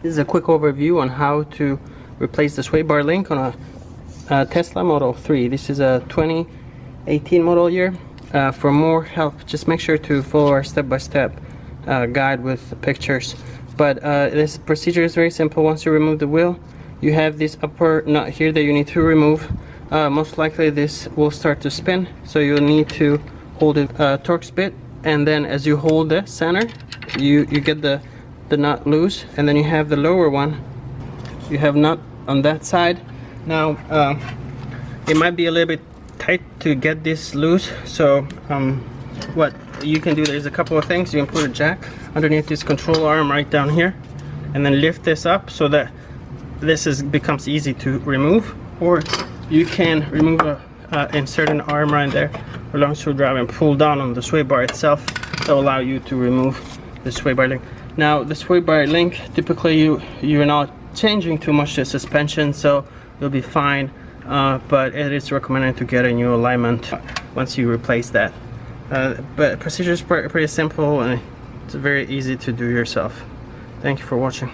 This is a quick overview on how to replace the sway bar link on a Tesla Model 3. This is a 2018 model year. For more help, just make sure to follow our step-by-step guide with pictures. But this procedure is very simple. Once you remove the wheel, you have this upper nut here that you need to remove. Most likely this will start to spin, so you'll need to hold it Torx bit, and then as you hold the center, you get the nut loose, and then you have the lower one. You have nut on that side. Now it might be a little bit tight to get this loose, so what you can do, there's a couple of things. You can put a jack underneath this control arm right down here, and then lift this up so that this becomes easy to remove. Or you can remove insert an arm right there, or long screwdriver, and pull down on the sway bar itself. That will allow you to remove the sway bar link. Now the sway bar link, typically you're not changing too much the suspension, so you'll be fine, but it is recommended to get a new alignment once you replace that. But procedure is pretty simple, and it's very easy to do yourself. Thank you for watching.